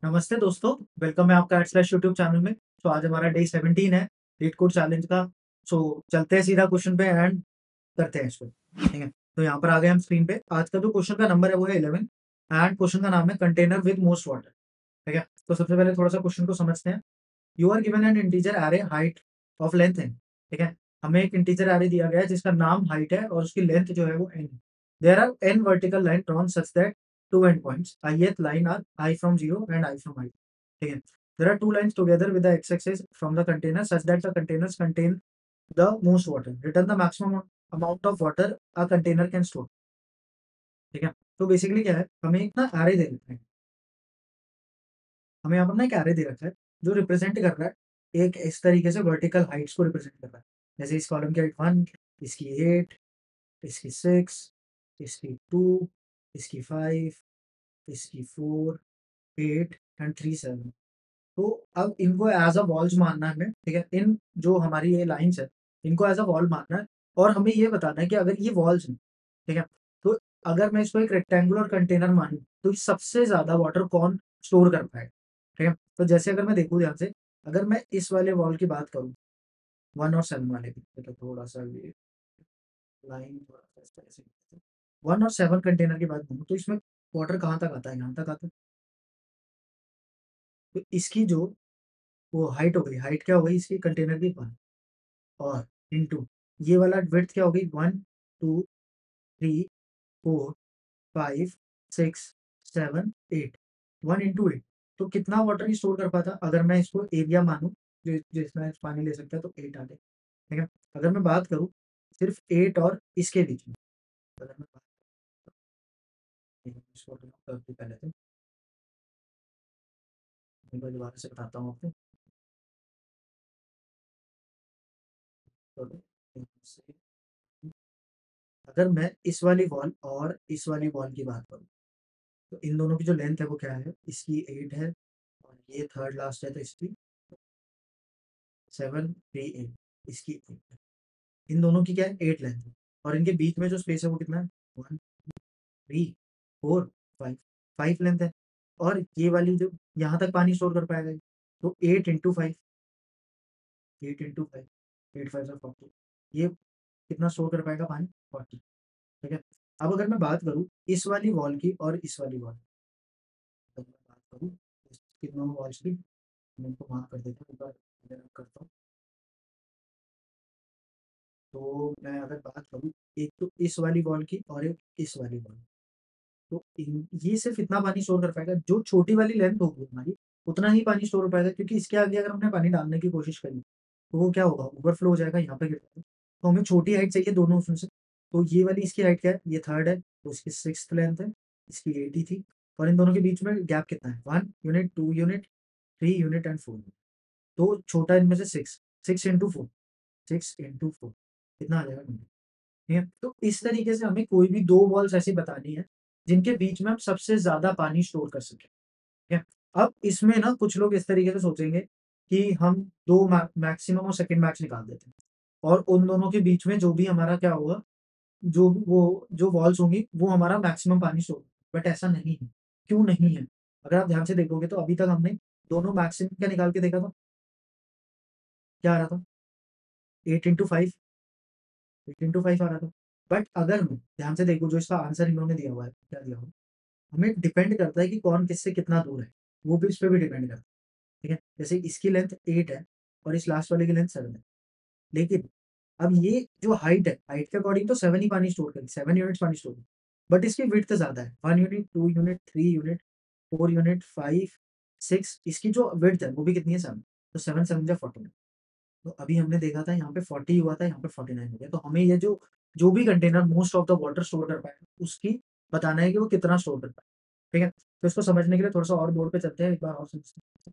नमस्ते दोस्तों, वेलकम है आपका यूट्यूब चैनल में। तो आज हमारा डे 17 है लीड कोड चैलेंज का। सो चलते हैं सीधा क्वेश्चन पे एंड करते हैं इसको। ठीक है, तो यहाँ पर आ गए हम स्क्रीन पे। आज का जो क्वेश्चन का नंबर है वो है 11 एंड क्वेश्चन का नाम है कंटेनर विद मोस्ट वाटर। ठीक है, तो सबसे पहले थोड़ा सा क्वेश्चन को समझते हैं। You are given an integer array height of length है। ठीक है, हमें एक इंटीजर एरे दिया गया है जिसका नाम हाइट है और उसकी लेंथ जो है वो n है। There are n vertical line drawn such that two end points ith line are I from 0 and I from I। ठीक है, there are two lines together with the x-axis from the container such that the containers contain the most water। Return the maximum amount of water a container can store। ठीक है, तो basically क्या है, हमें एक ना एरे दे रखा है। हमें यहाँ पर ना एक एरे दे रखा है जो रिप्रेजेंट कर रहा है एक इस तरीके से वर्टिकल हाइट्स को रिप्रेजेंट कर रहा है। जैसे इस कॉलम की हाइट 1, इसकी 8, इसकी 6, इसकी 2, इसकी 5, इसकी 4, 8 एंड 3 7। तो अब इनको एज अ वॉल्स मानना है हमें। ठीक है, इन जो हमारी ये लाइंस है इनको एज अ वॉल मानना है और हमें ये बताना है कि अगर ये वॉल्स हैं, ठीक है, तो अगर मैं इसको एक रेक्टेंगुलर कंटेनर मानूं तो सबसे ज्यादा वाटर कौन स्टोर कर पाएगा। ठीक है, तो जैसे अगर मैं देखूँ ध्यान से, अगर मैं इस वाले वॉल की बात करूँ 1 और 7 वाले की, तो थोड़ा सा ये लाइन थोड़ा सा इस तरह से 1 और 7 कंटेनर की बात करूँ तो इसमें वाटर कहाँ तक आता है, यहाँ तक आता है। तो इसकी जो वो हाइट हो गई, हाइट क्या हो गई इसकी कंटेनर की 1 और इंटू ये वाला विड्थ क्या हो गई 1 2 3 4 5 6 7 8, 1 इंटू 8। तो कितना वाटर ही स्टोर कर पाता अगर मैं इसको एरिया मानूं जो जितना पानी ले सकता है, तो 8 आ गए। ठीक है, अगर मैं बात करूं सिर्फ 8 और इसके बीच में, अगर मैं बात इसको करते पहले तो एक बार दोबारा से बताता हूँ आपको। तो अगर मैं इस वाली वॉल और इस वाली वॉल की बात करूँ तो इन दोनों की जो लेंथ है वो क्या है, इसकी 8 है और ये थर्ड लास्ट है तो इसकी 7 3 8, इसकी 8 है। इन दोनों की क्या है 8 लेंथ है और इनके बीच में जो स्पेस है वो कितना है 1 3 4 5, 5 लेंथ है। और ये वाली जो यहाँ तक पानी स्टोर कर पाएगा ये, तो 8 इंटू 5, 8 इंटू 5, 8 5 40, ये कितना स्टोर कर पाएगा पानी 40। ठीक है, अब अगर मैं बात करूँ इस वाली वॉल की और इस वाली वॉल की, अगर मैं बात करूँ कितनों वॉल्स की, मैं इनको मार्क कर देता हूँ, एक बार अगर करता हूँ। तो मैं अगर बात करूँ एक तो इस वाली वॉल की और एक इस वाली वॉल, तो ये सिर्फ इतना पानी स्टोर कर पाएगा, जो छोटी वाली लेंथ होगी हमारी उतना ही पानी स्टोर हो पाएगा, क्योंकि इसके आगे अगर हमने पानी डालने की कोशिश करी तो वो क्या होगा ओवरफ्लो हो जाएगा, यहाँ पे गिर जाएगा। तो हमें छोटी हाइट चाहिए दोनों उसमें से। तो ये वाली इसकी हाइट क्या है, ये थर्ड है तो इसकी सिक्स लेंथ है, इसकी 80 थी और इन दोनों के बीच में गैप कितना है 1 unit 2 unit 3 unit and 4 unit. तो छोटा इनमें से 6, 6 इंटू 4, 6 इंटू 4 कितना आ जाएगा 20। ठीक है, तो इस तरीके से हमें कोई भी दो वॉल्स ऐसी बतानी है जिनके बीच में हम सबसे ज्यादा पानी स्टोर कर सकें। ठीक है, अब इसमें ना कुछ लोग इस तरीके से सोचेंगे कि हम दो मैक्सिमम और सेकंड मैक्स निकाल देते हैं और उन दोनों के बीच में जो भी हमारा क्या होगा, जो वो जो वॉल्स होंगी वो हमारा मैक्सिमम पानी स्टोर। बट ऐसा नहीं है। क्यों नहीं है, अगर आप ध्यान से देखोगे तो अभी तक हमने दोनों मैक्सिमम क्या निकाल के देखा था, क्या आ रहा था 8 इंटू 5, 8 इंटू 5 आ रहा था। बट अगर मैं ध्यान से देखूँ जो इसका आंसर इन्होंने दिया हुआ है क्या दिया हुआ है, हमें डिपेंड करता है कि कौन किससे कितना दूर है, वो भी इस पे भी डिपेंड करता है। ठीक है, जैसे इसकी लेंथ 8 है और इस लास्ट वाले की लेंथ 7 है। लेकिन अब ये जो हाइट है, हाइट के अकॉर्डिंग तो 7 ही पानी स्टोर करेगी, 7 यूनिट्स पानी स्टोर करेगी। बट इसकी विड्थ ज़्यादा है, 1 यूनिट, 2 यूनिट, 3 यूनिट, 4 यूनिट, 5, 6, इसकी जो विड्थ है वो भी कितनी है 7। तो 7 7 जा 49। तो अभी हमने देखा था यहाँ पे 40 हुआ था, यहाँ पे 49 हो गया। तो हमें ये जो जो भी container most of the water store कर पाएगा उसकी बताना है कि वो कितना स्टोर कर पाएगा। ठीक है, तो इसको समझने के लिए थोड़ा सा और बोर्ड पे चलते हैं, एक बार और समझते हैं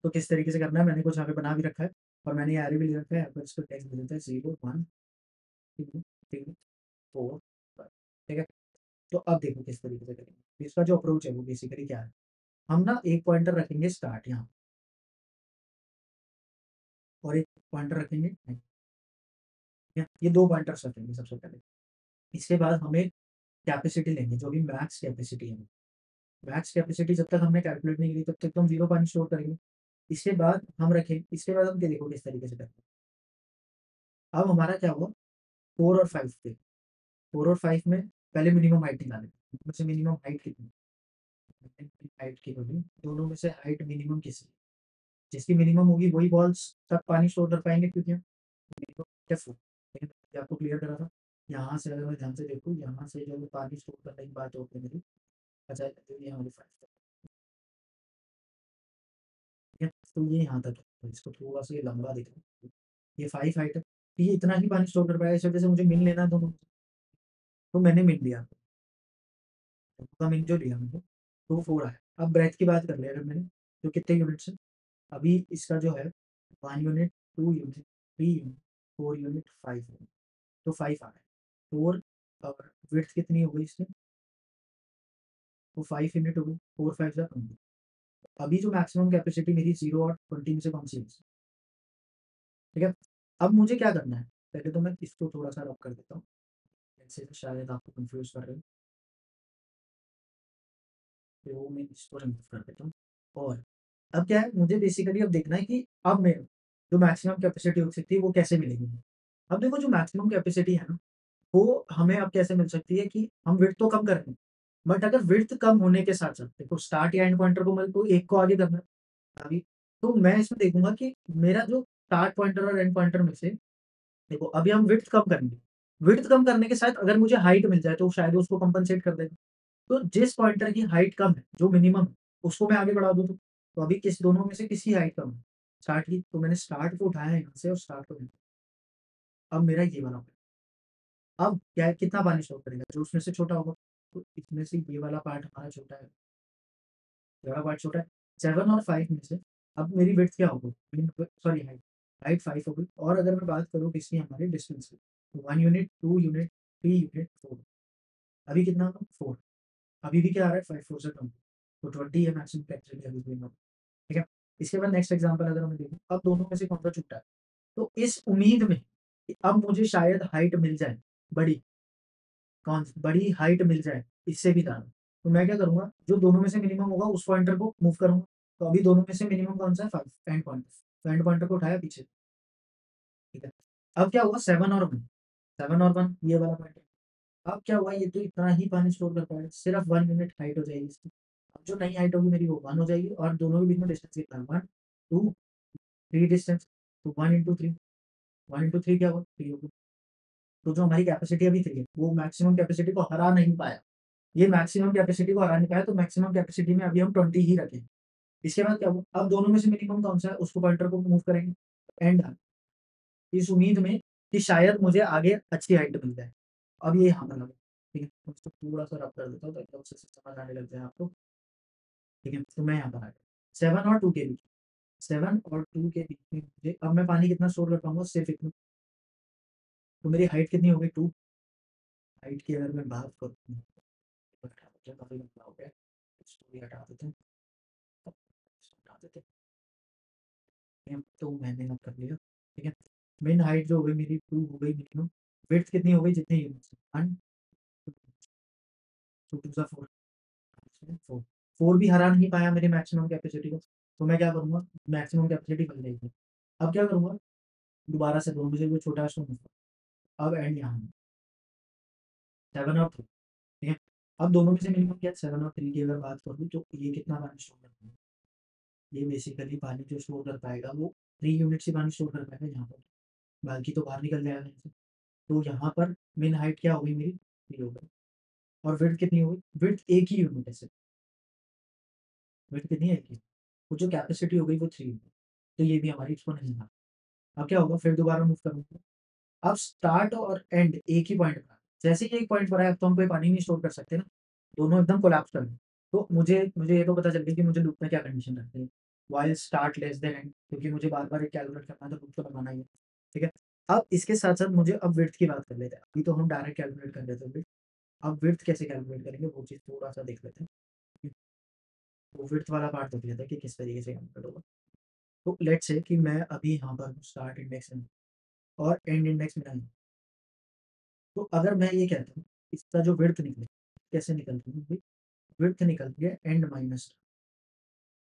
तो किस तरीके से करना है। मैंने कुछ यहाँ पे बना भी रखा है और मैंने ये एरे भी ले रखा है, यहाँ पर इसको टेक्स्ट दे देते हैं 0 1 2 3 4 5। ठीक है, तो अब देखो किस तरीके से करेंगे। इसका जो अप्रोच है वो बेसिकली क्या है, हम ना एक पॉइंटर रखेंगे स्टार्ट यहाँ और एक पॉइंटर रखेंगे end। ये दो पॉइंटर्स रखेंगे सबसे पहले। इसके बाद हमें कैपेसिटी लेंगे, जो भी मैक्स कैपेसिटी है मैक्स कैपेसिटी जब तक हमने कैलकुलेट नहीं करी तब तक तो हम 0 पानी स्टोर करेंगे। इसके बाद हम रखें इसके बाद हम क्या देखो किस तरीके से करते हैं। अब हमारा क्या हुआ 4 और 5 थे। 4 और 5 में पहले मिनिमम हाइट निकालें। इनमें से मिनिमम हाइट कितनी? हाइट की वैल्यू दोनों में से हाइट मिनिमम किसकी? जिसकी मिनिमम होगी वही बॉल्स तक पानी स्टोर कर पाएँगे क्योंकि हम मिनिमम क्या 4 ठीक है, ये आपको क्लियर करा था। यहाँ से अगर मैं ध्यान से देखूँ यहाँ से जो पानी स्टोर करने की बात होती है मेरी अच्छा तो ये हमारी 5 तक ठीक है, तो ये यहाँ तक है। तो इसको थोड़ा-सा ये लंबा दिख रहा है। ये 5 हाइट है, तो ये इतना ही पानी स्टोर कर पाएगा इस वजह से मुझे मिन लेना है दोनों, तो मैंने मिन लिया। तो मिन जो लिया मैंने, तो 4 आया। अब ब्रेथ की बात कर ले अगर मैंने, तो कितने यूनिट्स हैं? अभी इसका जो है 1 unit, 2 unit, 3 unit, 4 unit, 5 unit, तो 5 आ रहा है। 4 और विड्थ कितनी हो गई इसकी? तो 5 यूनिट हो गई, 4 5 ज़ा 20। अभी जो मैक्सिमम कैपेसिटी मेरी 0 और 20 में से कौन-सी है? ठीक है? अब मुझे क्या करना है? पहले तो मैं इसको थोड़ा-सा रब कर देता हूँ। ऐसे तो शायद आपको कन्फ्यूज़ कर रहे हो, तो मैं इसको रिमूव कर देता हूँ। और अब क्या है, मुझे बेसिकली अब देखना है कि अब मैं जो मैक्सिमम कैपेसिटी हो सकती है, वो कैसे मिलेगी मुझे? अब देखो जो मैक्सिमम कैपेसिटी है ना, वो हमें अब कैसे मिल सकती है कि हम विड्थ तो कम कर रहे हैं, बट अगर विड्थ कम होने के साथ-साथ देखो स्टार्ट या एंड पॉइंटर को मेरे को एक को आगे करना है अभी, तो मैं इसमें देखूँगा कि मेरा जो स्टार्ट पॉइंटर और एंड पॉइंटर में से देखो अभी हम विड्थ कम करेंगे। विड्थ कम करने के साथ अगर मुझे हाइट मिल जाए तो शायद उसको कंपनसेट कर देगा। तो जिस पॉइंटर की हाइट कम है, जो मिनिमम है, उसको मैं आगे बढ़ा दूँ तो अभी किस दोनों में से किसकी हाइट कम है? स्टार्ट की, तो मैंने स्टार्ट को उठाया यहाँ से और स्टार्ट को अब मेरा ये वाला अब क्या है कितना पानी स्टॉक करेगा? जो उसमें से छोटा होगा। तो इसमें से ये वाला पार्ट हमारा छोटा है, ये वाला पार्ट छोटा है। 7 और 5 में से अब मेरी विड्थ क्या होगी? सॉरी हाइट, हाइट 5 हो गई और अगर मैं बात करूँ किसकी हमारी डिस्टेंस की, तो 1 यूनिट, 2 यूनिट, 3 यूनिट, 4 अभी कितना होगा? 4 अभी भी क्या आ रहा है? 5 4 से कम। तो 20 है मैक्सिमम कैपेसिटी अभी भी ठीक है? इसके बाद नेक्स्ट एग्ज़ाम्पल अगर हम देखें, अब दोनों में से कौन-सा छोटा है? तो इस उम्मीद में कि अब मुझे शायद हाइट मिल जाए बड़ी, कौन सी बड़ी हाइट मिल जाए इससे भी ज़्यादा, तो मैं क्या करूँगा, जो दोनों में से मिनिमम होगा उस पॉइंटर को मूव करूँगा। तो अभी दोनों में से मिनिमम कौन-सा है? 5 एंड पॉइंटर। तो एंड पॉइंटर को उठाया पीछे, ठीक है। अब क्या हुआ 7 और 1, 7 और 1 ये वाला पॉइंटर। अब क्या हुआ ये तो इतना ही पानी स्टोर कर पाएगा, सिर्फ 1 यूनिट हाइट हो जाएगी इसकी। अब जो नई हाइट होगी मेरी वो 1 हो जाएगी और दोनों के बीच में डिस्टेंस कितना है? 1, 2, 3 डिस्टेंस, तो 1 इंटू 3, 1 इंटू 3 क्या हुआ? 3 हो गई। तो जो हमारी कैपेसिटी अभी 3 है, वो मैक्सिमम कैपेसिटी को हरा नहीं पाया। ये मैक्सिमम कैपेसिटी को हरा नहीं पाया, तो मैक्सिमम कैपेसिटी में अभी हम 20 ही रखें। इसके बाद क्या हुआ? अब दोनों में से मिनिमम कौन-सा है, उसको पॉइंटर को मूव करेंगे, एंड इस उम्मीद में कि शायद मुझे आगे अच्छी हाइट मिल जाए। अब ये यहाँ पर लगा, ठीक है? तो इसको थोड़ा-सा रब कर देता हूँ ताकि अच्छे से समझ आने लग जाए आपको, ठीक है? तो मैं यहाँ पर आ गया। 7 और 2 के बीच 7 और 2 के बीच में मुझे अब मैं पानी कितना स्टोर कर पाऊँगा? सिर्फ इतना। तो मेरी हाइट कितनी हो गई? 2 हाइट की अगर मैं बात करूँ, हटा देते हैं, काफ़ी लंबा हो गया। इसको भी हटा देते हैं, इसको हटा देते हैं। तो मैंने अब कर लिया, ठीक है। मेन हाइट जो हो गई मेरी 2 हो गई मिनिमम, विड्थ कितनी हो गई जितनी यूनिट्स हैं 1 2 2 ज़ा 4 4 4 भी हरा नहीं पाया मेरी मैक्सिमम कैपेसिटी को, तो मैं क्या करूँगा मैक्सिमम कैपेसिटी बन जाएगी। अब क्या करूँगा दोबारा से दोनों में से जो छोटा है उसको मूव अब एंड यहाँ 7 और 3 ठीक है। अब दोनों में से मिनिमम क्या है 7 और 3 की अगर बात करूँ तो ये कितना पानी स्टोर कर पाएगा? ये बेसिकली पानी जो स्टोर कर पाएगा वो 3 यूनिट्स ही पानी स्टोर कर पाएगा यहाँ पर, बाकी तो बाहर निकल जाएगा यहाँ से। तो यहाँ पर मेन हाइट क्या हो गई मेरी 3 हो गई और विड्थ कितनी हो गई? विड्थ एक ही यूनिट है सिर्फ, विड्थ कितनी है? एक ही। वो जो कैपेसिटी हो गई वो 3 हो गई। तो ये भी हमारी इसको नहीं था। अब क्या होगा फिर दोबारा मूव करूँगा। अब स्टार्ट और एंड एक ही पॉइंट पर है। जैसे ही एक पॉइंट पर आया अब तो हम कोई पानी नहीं स्टोर कर सकते ना, दोनों एकदम कोलैप्स कर गए। तो मुझे मुझे ये तो पता चल गई कि मुझे लूप में क्या कंडीशन रखनी है। While start less than and क्योंकि मुझे बार-बार ये कैलकुलेट करना है तो लूप तो लगाना ही है। ठीक है? अब इसके साथ-साथ मुझे अब विड्थ की बात कर लेते हैं। अभी तो हम डायरेक्ट कैलकुलेट कर रहे थे विड्थ। अब विड्थ कैसे कैलकुलेट करेंगे वो चीज़ थोड़ा-सा देख लेते हैं। वो विड्थ वाला पार्ट देख लेते हैं कि किस तरीके से कैलकुलेट होगा। तो लेट्स से कि मैं अभी यहाँ पर स्टार्ट इंडेक्स में और एंड इंडेक्स में नहीं। तो अगर मैं ये कहता हूँ, इसका जो विड्थ निकले, कैसे निकलती है? विड्थ निकल गया and minus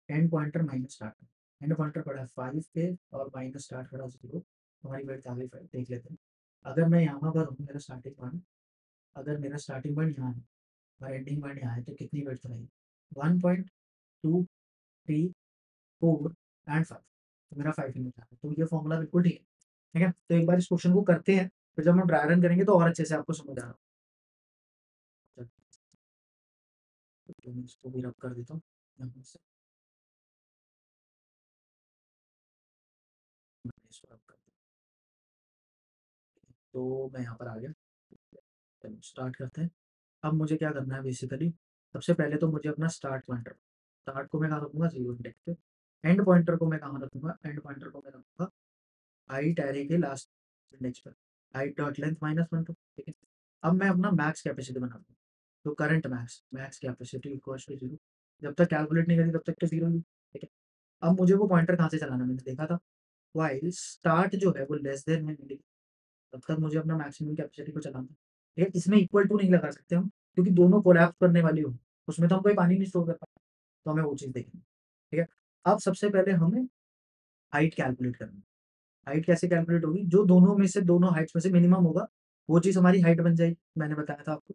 and pointer minus start. And pointer पड़ा 5 पे और माइनस स्टार्ट पड़ा 0। हमारी विड्थ आ गई 5। देख लेते हैं, अगर मैं यहाँ पर हूँ, मेरा स्टार्टिंग पॉइंट, अगर मेरा स्टार्टिंग पॉइंट यहाँ है और एंडिंग पॉइंट यहाँ है, तो कितनी विड्थ रहेगी? 1.2, 3, 4 एंड 5। तो मेरा 5 यूनिट आ है, तो ये फॉर्मूला बिल्कुल ठीक है। ठीक है, तो एक बार इस क्वेश्चन को करते हैं, फिर जब हम ड्राई रन करेंगे तो और अच्छे से आपको समझ आ रहा है। तो मैं इसको भी रब कर देता हूँ यहाँ से, मैं इसको रब कर देता हूँ। तो मैं यहाँ पर आ गया, चलो स्टार्ट करते हैं। अब मुझे क्या करना है बेसिकली, सबसे पहले तो मुझे अपना स्टार्ट पॉइंटर, स्टार्ट को मैं कहाँ रखूँगा? 0 इंडेक्स पे। एंड पॉइंटर को मैं कहाँ रखूँगा? एंड पॉइंटर को मैं रखूँगा हाइट एरे के लास्ट इंडेक्स पर। हाइट डॉट लेंथ -1 2, ठीक है। अब मैं अपना मैक्स कैपेसिटी बनाता हूँ। तो current max, max capacity equals to 0। जब तक कैलकुलेट नहीं करी तब तक तो 0 ही, ठीक है। अब मुझे वो पॉइंटर कहाँ से चलाना है? मैंने देखा था, व्हाइल स्टार्ट जो है वो लेस देन है, तब तक मुझे अपना मैक्सिमम कैपेसिटी को चलाना है। ठीक है, इसमें इक्वल टू नहीं लगा सकते हम, क्योंकि दोनों कोलैप्स करने वाली हो, उसमें तो हम कोई पानी नहीं स्टोर कर पाएंगे, तो हमें वो चीज़ देखनी है। ठीक है, अब सबसे पहले हमें हाइट कैलकुलेट करनी है। हाइट कैसे कैलकुलेट होगी? जो दोनों में से, दोनों हाइट्स में से मिनिमम होगा, वो चीज़ हमारी हाइट बन जाएगी। मैंने बताया था आपको,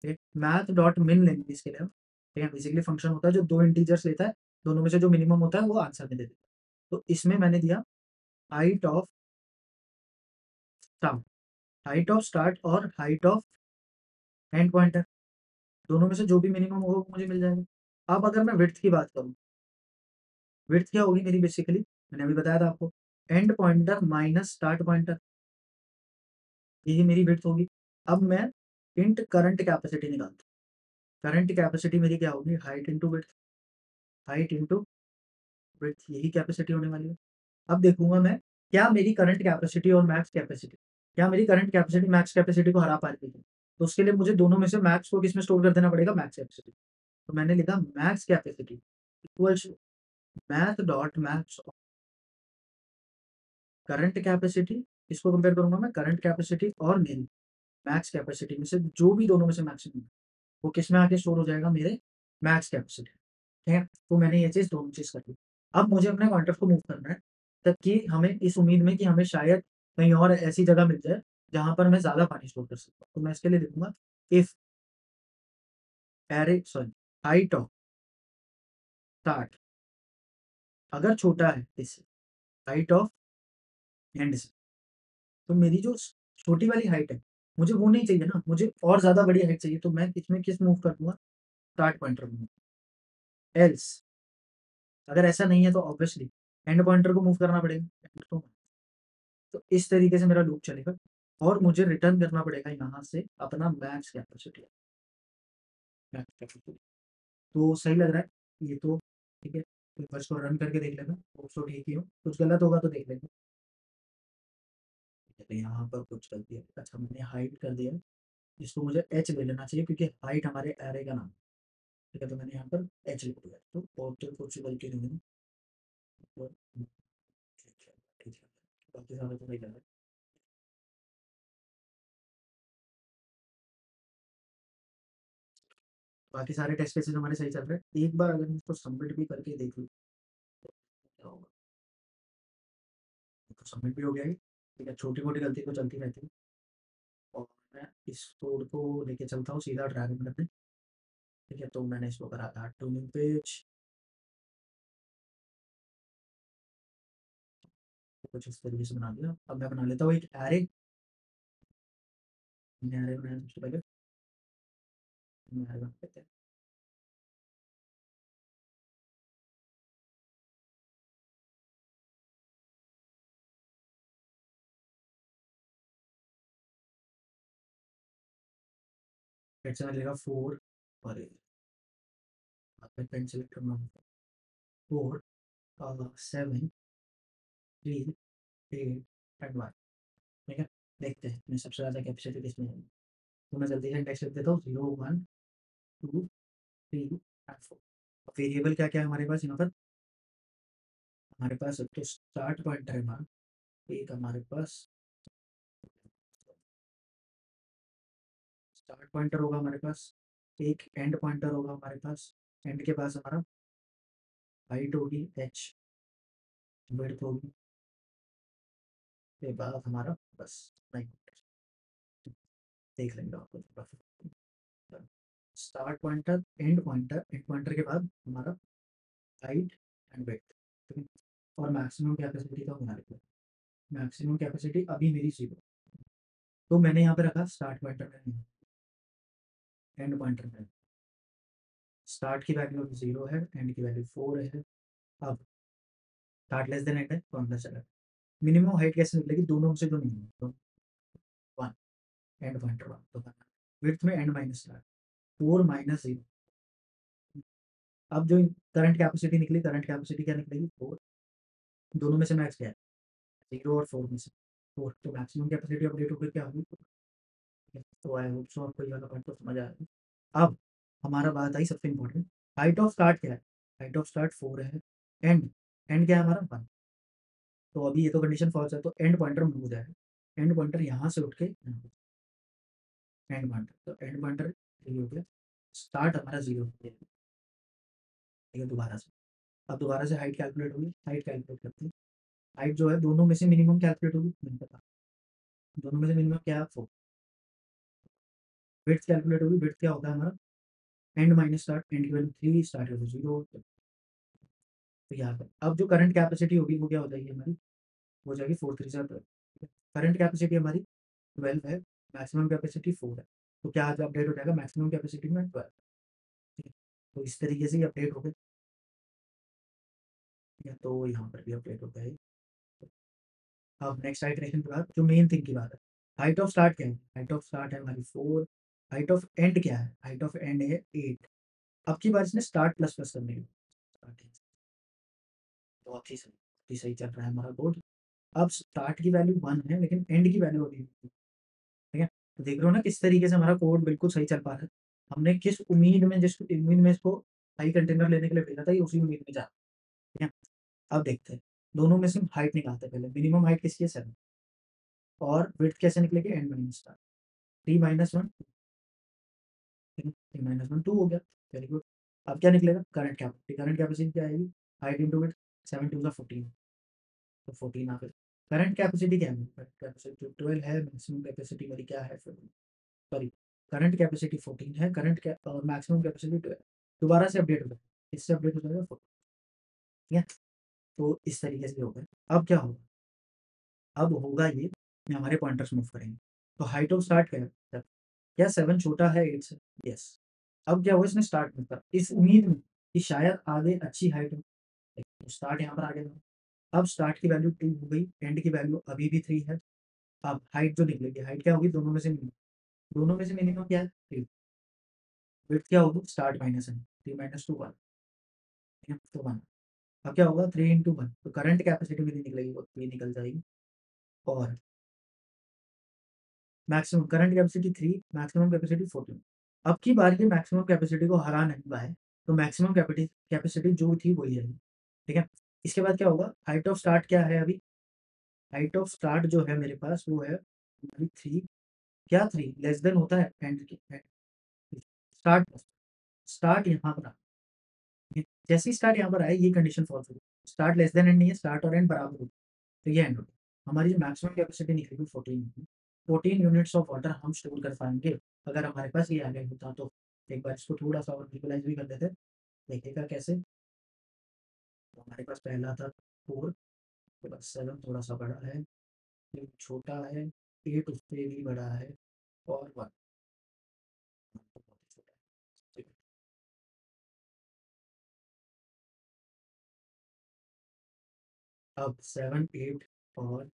ठीक है। मैथ डॉट मिन लेंगे इसके लिए हम, ठीक है। बेसिकली फंक्शन होता है जो 2 इंटीजर्स लेता है, दोनों में से जो मिनिमम होता है वो आंसर में दे देता है। तो इसमें मैंने दिया height of start, height of start और हाइट ऑफ एंड पॉइंटर, दोनों में से जो भी मिनिमम होगा वो मुझे मिल जाएगा। अब अगर मैं विड्थ की बात करूँ, विड्थ क्या होगी मेरी बेसिकली, मैंने अभी बताया था आपको, and pointer minus start pointer, यही मेरी विड्थ होगी। अब मैं इंट करंट कैपेसिटी निकालता हूँ। करंट कैपेसिटी मेरी क्या होगी? Height into width, height into width, यही कैपेसिटी होने वाली है। अब देखूंगा मैं, क्या मेरी करंट कैपेसिटी और मैक्स कैपेसिटी, क्या मेरी करंट कैपेसिटी मैक्स कैपेसिटी को हरा पा रही है? तो उसके लिए मुझे दोनों में से मैक्स को किसमें स्टोर कर देना पड़ेगा? Max capacity. तो मैंने लिखा max capacity equals math dot max current capacity, इसको कंपेयर करूंगा मैं करंट कैपेसिटी और मेरी मैक्स कैपेसिटी में से जो भी दोनों में से मैक्सिमम, वो किस में आके स्टोर हो जाएगा? मेरे मैक्स कैपेसिटी। ठीक है, तो मैंने ये चीज़, दोनों चीज़ कर ली। अब मुझे अपने कॉन्टेक्ट को मूव करना है, ताकि हमें इस उम्मीद में कि हमें शायद कहीं और ऐसी जगह मिल जाए जहाँ पर मैं ज़्यादा पानी स्टोर कर सकता हूँ। तो मैं इसके लिए लिखूंगा if array sorry height of start अगर छोटा है इससे, हाइट ऑफ एंड से, तो मेरी जो छोटी वाली हाइट है, मुझे वो नहीं चाहिए ना, मुझे और ज़्यादा बड़ी हाइट चाहिए। तो मैं इसमें किस मूव कर दूंगा? Start pointer move. एल्स अगर ऐसा नहीं है तो ऑब्वियसली एंड पॉइंटर को मूव करना पड़ेगा। तो इस तरीके से मेरा लूप चलेगा और मुझे रिटर्न करना पड़ेगा यहाँ से अपना मैक्स कैपेसिटी। मैक्स कैपेसिटी तो सही लग रहा है ये तो, ठीक है। तो बस को रन करके देख लेना, होप सो ठीक ही हो, कुछ गलत होगा तो देख लेंगे। ठीक है, तो यहाँ पर कुछ गलती है। अच्छा, मैंने हाइट कर दिया है, जिसको मुझे एच ले लेना चाहिए क्योंकि हाइट हमारे एरे का नाम है। ठीक है, तो मैंने यहाँ पर एच लिख दिया, तो और तो कुछ गलती नहीं है। तो ठीक है, ठीक है, बाकी सारा तो नहीं लग रहा है। बाकी सारे टेस्ट केसेस हमारे सही चल रहे हैं। एक बार अगर मैं इसको सबमिट भी करके देख लूँ तो क्या होगा? तो सबमिट भी हो गया है। ठीक है, छोटी-मोटी गलती तो चलती रहती है और मैं इस कोड को लेके चलता हूँ सीधा ड्रैगन करने। ठीक है, तो मैंने इसको करा था टू न्यू पेज, कुछ इस तरीके से बना दिया। अब मैं बना लेता हूँ एक एरे, मैंने एरे बनाया सबसे पहले, मैं एरे बना लेते हैं। फिर से मैं लिखा 4 और मैं पेन सेलेक्ट करना होगा 4 7 3 8 एंड 1। ठीक है, देखते हैं मैं सबसे ज़्यादा कैपेसिटी किसमें है। तो मैं जल्दी से इंडेक्स लिख देता हूँ 0 1 2 3 एंड 4। वेरिएबल क्या-क्या है हमारे पास यहाँ पर? हमारे पास एक तो स्टार्ट पॉइंटर है हमारा, एक हमारे पास स्टार्ट पॉइंटर होगा हमारे पास, एक एंड पॉइंटर होगा हमारे पास, एंड के पास हमारा हाइट होगी h, विड्थ होगी, के बाद हमारा बस नहीं, देख लेंगे आपको थोड़ा। Start pointer, and pointer, and pointer के बाद हमारा हाइट एंड विड्थ, ठीक है। और मैक्सिमम कैपेसिटी का बना लेते हैं। मैक्सिमम कैपेसिटी अभी मेरी 0, तो मैंने यहाँ पे रखा स्टार्ट पॉइंटर में, एंड पॉइंटर में। स्टार्ट की वैल्यू अभी 0 है, एंड की वैल्यू 4 है। अब स्टार्ट लेस देन एंड है तो अंदर चला, मिनिमम हाइट कैसे निकलेगी, दोनों में से जो मिनिमम तो 1, एंड पॉइंटर 1 तो विड्थ में एंड माइनस स्टार्ट 4 माइनस 0। अब जो करंट कैपेसिटी निकली, करंट कैपेसिटी क्या निकलेगी 4, दोनों में से मैक्स क्या है 0 और 4 में से 4, तो मैक्सिमम कैपेसिटी अपडेट होकर क्या होगी 4। तो आई होप सो आपको ये वाला पॉइंट तो समझ आया होगा। अब हमारा बात आई सबसे इम्पोर्टेंट, हाइट ऑफ स्टार्ट क्या है, हाइट ऑफ स्टार्ट 4 है, एंड एंड क्या है हमारा 1। तो अभी ये तो कंडीशन फॉल्स है, तो एंड पॉइंटर मूव हो जाएगा, एंड पॉइंटर यहाँ से उठ के एंड पॉइंटर, तो एंड पॉइंटर ये हो गया, स्टार्ट हमारा 0 हो गया, ठीक है। दोबारा से, अब दोबारा से हाइट कैलकुलेट होगी, हाइट कैलकुलेट करते हैं। हाइट जो है दोनों में से मिनिमम कैलकुलेट होगी, नहीं पता, दोनों में से मिनिमम क्या है 4। विड्थ कैलकुलेट होगी, विड्थ क्या होता है हमारा एंड माइनस स्टार्ट, एंड की वैल्यू 3, स्टार्ट की वैल्यू 0, तो यहाँ पर अब जो करंट कैपेसिटी होगी वो क्या हो जाएगी हमारी, हो जाएगी 4 3 से 12। करंट कैपेसिटी हमारी 12 है, मैक्सिमम कैपेसिटी 4 है, तो क्या आज अपडेट हो जाएगा मैक्सिमम कैपेसिटी में 12, ठीक है। तो इस तरीके से अपडेट हो गए, ठीक है। तो यहाँ पर भी अपडेट हो गए। अब नेक्स्ट आइटरेशन के बाद जो मेन थिंग की बात है, हाइट ऑफ स्टार्ट क्या है, हाइट ऑफ स्टार्ट है हमारी 4, हाइट ऑफ एंड क्या है, हाइट ऑफ एंड है 8। अब की बार इसने स्टार्ट प्लस प्लस करने की, बहुत ही सही, बहुत ही सही चल रहा है हमारा कोड। अब स्टार्ट की वैल्यू 1 है लेकिन एंड की वैल्यू अभी, ठीक है। तो देख रहे हो ना किस तरीके से हमारा कोड बिल्कुल सही चल पा रहा है। हमने किस उम्मीद में, जिस उम्मीद में इसको हाई कंटेनर लेने के लिए भेजा था, ये उसी उम्मीद में जा रहा है, ठीक है। अब देखते हैं, दोनों में से हाइट निकालते हैं पहले, मिनिमम हाइट किसकी है 7, और विड्थ कैसे निकलेगी and minus star 3 minus 1, 3 minus 1 2 हो गया, वेरी गुड। अब क्या निकलेगा करंट कैपेसिटी, करंट कैपेसिटी क्या आएगी हाइट इंटू विड्थ, 7 2 14, तो 14 आ गई। करंट कैपेसिटी क्या है, करंट कैपेसिटी 12 है, मैक्सिमम कैपेसिटी मेरी क्या है, सॉरी, करंट कैपेसिटी 14 है, करंट और मैक्सिमम कैपेसिटी 12, दोबारा से अपडेट हो जाएगा, इससे अपडेट हो जाएगा 14, ठीक है। तो इस तरीके से होगा। अब क्या होगा, अब होगा ये कि हमारे पॉइंटर्स मूव करेंगे, तो हाइट ऑफ स्टार्ट क्या है, क्या 7 छोटा है 8 से, यस। अब क्या हुआ इसने स्टार्ट में कर इस उम्मीद में कि शायद आगे अच्छी हाइट हो, तो स्टार्ट यहाँ पर आ गया। अब स्टार्ट की वैल्यू 2 हो गई, एंड की वैल्यू अभी भी 3 है। अब हाइट जो निकलेगी, हाइट क्या होगी दोनों में से मिनिमम, दोनों में से मिनिमम क्या है 3, विड्थ क्या होगी स्टार्ट माइनस है 3 माइनस 2 1, ठीक है, तो 1। अब क्या होगा 3 इंटू 1, तो करंट कैपेसिटी भी नहीं निकलेगी, वो 3 निकल जाएगी। और maximum current capacity 3, maximum capacity 14। अब की बार ये मैक्सिमम कैपेसिटी को हरा नहीं पाए, तो मैक्सिमम कैपेसिटी जो थी वही है, ठीक है। इसके बाद क्या होगा, हाइट ऑफ स्टार्ट क्या है अभी, हाइट ऑफ स्टार्ट जो है मेरे पास वो है 3, क्या 3 लेस देन होता है एंड की, स्टार्ट, स्टार्ट यहाँ पर जैसे ही स्टार्ट यहाँ पर आए ये कंडीशन फॉल्स होगी, स्टार्ट लेस देन एंड नहीं है, स्टार्ट और एंड बराबर होगी, तो ये एंड होगी। हमारी जो मैक्सिमम कैपेसिटी निकलेगी 14 यूनिट्स ऑफ वाटर हम स्टोर कर पाएंगे अगर हमारे पास ये आगे होता तो। एक बार इसको थोड़ा सा और विजुअलाइज भी कर देते हैं, देखिएगा कैसे। तो हमारे पास पहला था 4, उसके बाद 7 थोड़ा सा बड़ा है, फिर छोटा है, 8 उससे भी बड़ा है, और 1 तो बहुत ही छोटा है, ठीक है। अब 7 8 और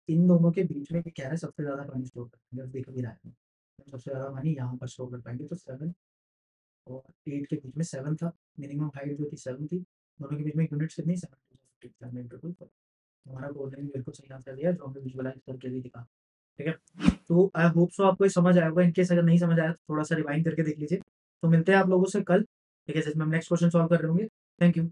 इन दोनों के बीच में क्या है, सबसे ज़्यादा पानी स्टोर कर पाएंगे, दिख भी रहा है, तो सबसे ज़्यादा पानी यहाँ पर स्टोर कर पाएंगे, तो 7 और 8 के बीच में 7 था, मिनिमम हाइट जो थी 7 थी, दोनों के बीच में यूनिट्स कितनी 7 बिल्कुल। हमारा गोल्डन ने बिल्कुल सही आंसर दिया जो हमने विजुअलाइज करके भी दिखा, ठीक है। तो आई होप सो आपको ये समझ आया होगा, इनकेस अगर नहीं समझ आया तो थोड़ा सा रिवाइंड करके देख लीजिए। तो मिलते हैं आप लोगों से कल, ठीक है, जिसमें हम नेक्स्ट क्वेश्चन सॉल्व कर रहे होंगे। Thank you.